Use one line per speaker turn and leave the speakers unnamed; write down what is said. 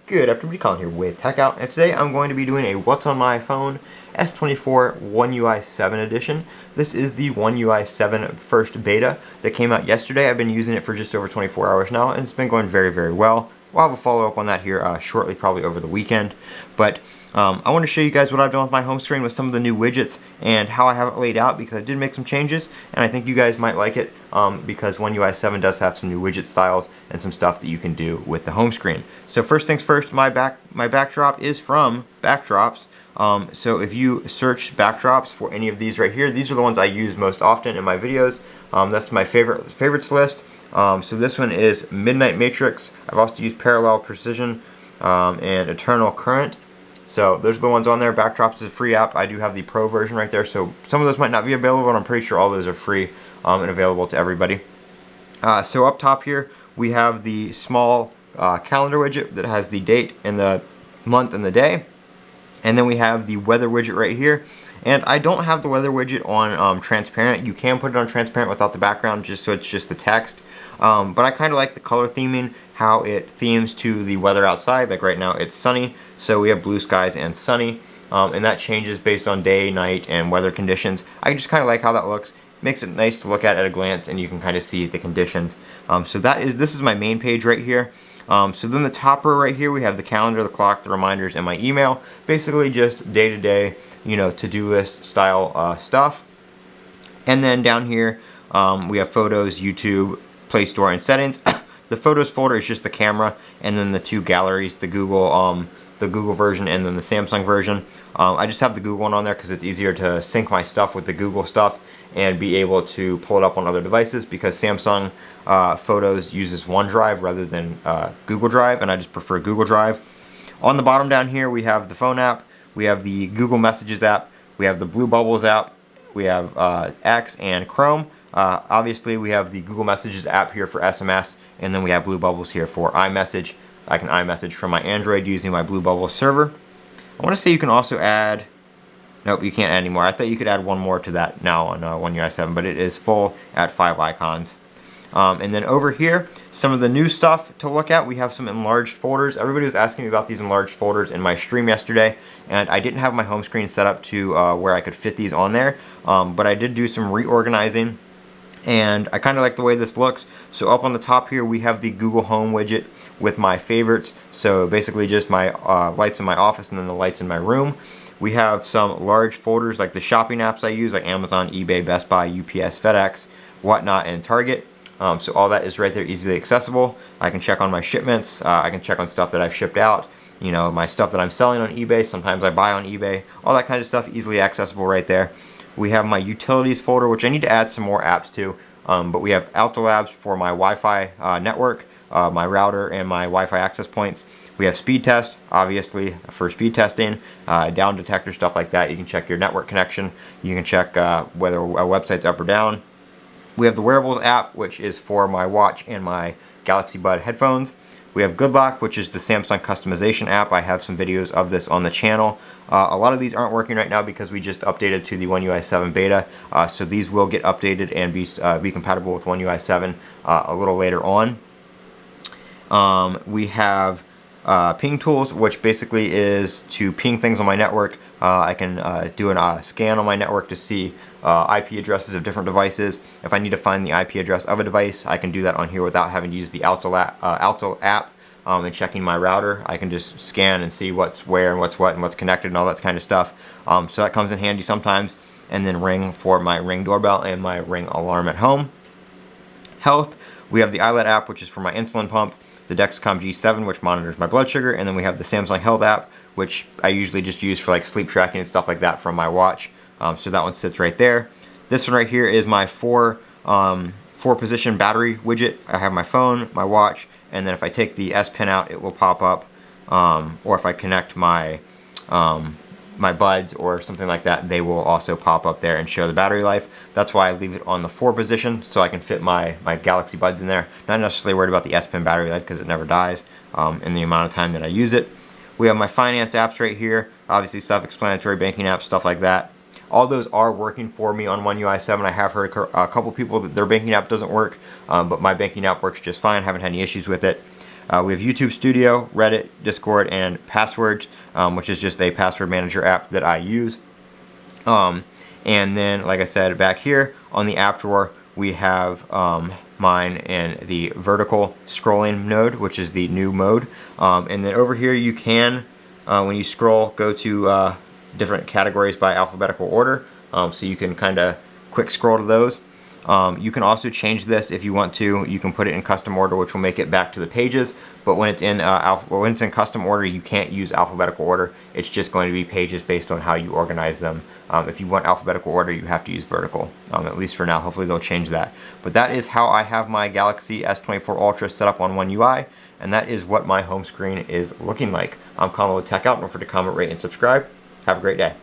Good afternoon, Colin here with Techout, and today I'm going to be doing a What's on My Phone S24 One UI 7 edition. This is the One UI 7 first beta that came out yesterday. I've been using it for just over 24 hours now, and it's been going very, very well. We'll have a follow-up on that here shortly, probably over the weekend. But I want to show you guys what I've done with my home screen with some of the new widgets and how I have it laid out, because I did make some changes, and I think you guys might like it because One UI 7 does have some new widget styles and some stuff that you can do with the home screen. So first things first, my backdrop is from Backdrops. So if you search backdrops for any of these right here, these are the ones I use most often in my videos. That's my favorites list. So this one is Midnight Matrix. I've also used Parallel Precision and Eternal Current. So those are the ones on there. Backdrops is a free app. I do have the pro version right there, so some of those might not be available, but I'm pretty sure all those are free and available to everybody. So up top here we have the small calendar widget that has the date and the month and the day. And then we have the weather widget right here. And I don't have the weather widget on transparent. You can put it on transparent without the background, just so it's just the text. But I kind of like the color theming, how it themes to the weather outside. Like right now it's sunny, so we have blue skies and sunny. And that changes based on day, night, and weather conditions. I just kind of like how that looks. Makes it nice to look at a glance, and you can kind of see the conditions. So this is my main page right here. So then the top row right here, we have the calendar, the clock, the reminders, and my email. Basically just day-to-day, to-do list style stuff. And then down here, we have photos, YouTube, Play Store, and settings. The photos folder is just the camera, and then the two galleries, the Google version and then the Samsung version. I just have the Google one on there because it's easier to sync my stuff with the Google stuff and be able to pull it up on other devices, because Samsung Photos uses OneDrive rather than Google Drive, and I just prefer Google Drive. On the bottom down here we have the phone app, we have the Google Messages app, we have the Blue Bubbles app, we have X and Chrome. Obviously we have the Google Messages app here for SMS, and then we have Blue Bubbles here for iMessage. I can iMessage from my Android using my Blue Bubbles server. I want to say you can also add, nope, you can't add anymore. I thought you could add one more to that now on One UI 7, but it is full at 5 icons. And then over here, some of the new stuff to look at. We have some enlarged folders. Everybody was asking me about these enlarged folders in my stream yesterday, and I didn't have my home screen set up to where I could fit these on there, but I did do some reorganizing, and I kind of like the way this looks. So up on the top here we have the Google Home widget with my favorites. So basically just my lights in my office and then the lights in my room. We have some large folders like the shopping apps I use, like Amazon, eBay, Best Buy, UPS, FedEx, whatnot, and Target. So all that is right there, easily accessible. I can check on my shipments. I can check on stuff that I've shipped out. My stuff that I'm selling on eBay. Sometimes I buy on eBay. All that kind of stuff easily accessible right there. We have my utilities folder, which I need to add some more apps to. But we have Altolabs for my Wi-Fi network, my router, and my Wi-Fi access points. We have speed test, obviously, for speed testing, down detector, stuff like that. You can check your network connection. You can check whether a website's up or down. We have the wearables app, which is for my watch and my Galaxy Bud headphones. We have Good Lock, which is the Samsung customization app. I have some videos of this on the channel. A lot of these aren't working right now because we just updated to the One UI 7 beta, so these will get updated and be compatible with One UI 7 a little later on. We have ping tools, which basically is to ping things on my network. I can do a scan on my network to see IP addresses of different devices. If I need to find the IP address of a device, I can do that on here without having to use the Alto app and checking my router. I can just scan and see what's where and what's what and what's connected and all that kind of stuff. So that comes in handy sometimes. And then Ring for my Ring doorbell and my Ring alarm at home. Health, we have the iLet app, which is for my insulin pump, the Dexcom G7, which monitors my blood sugar, and then we have the Samsung Health app, which I usually just use for like sleep tracking and stuff like that from my watch. So that one sits right there. This one right here is my four position battery widget. I have my phone, my watch, and then if I take the S Pen out, it will pop up. Or if I connect my my buds or something like that, they will also pop up there and show the battery life. That's why I leave it on the 4 position, so I can fit my Galaxy Buds in there. Not necessarily worried about the S Pen battery life because it never dies in the amount of time that I use it. We have my finance apps right here, obviously self-explanatory banking apps, stuff like that. All those are working for me on One UI 7. I have heard a couple people that their banking app doesn't work, but my banking app works just fine. Haven't had any issues with it. We have YouTube Studio, Reddit, Discord, and Passwords, which is just a password manager app that I use. And then, like I said, back here on the app drawer, we have mine in the vertical scrolling node, which is the new mode. And then over here, you can, when you scroll, go to different categories by alphabetical order. So you can kind of quick scroll to those. You can also change this if you want to. You can put it in custom order, which will make it back to the pages. But when it's in custom order, you can't use alphabetical order. It's just going to be pages based on how you organize them. If you want alphabetical order, you have to use vertical. At least for now. Hopefully they'll change that. But that is how I have my Galaxy S24 Ultra set up on One UI, and that is what my home screen is looking like. I'm Colin with Techout. Don't forget to comment, rate, and subscribe. Have a great day.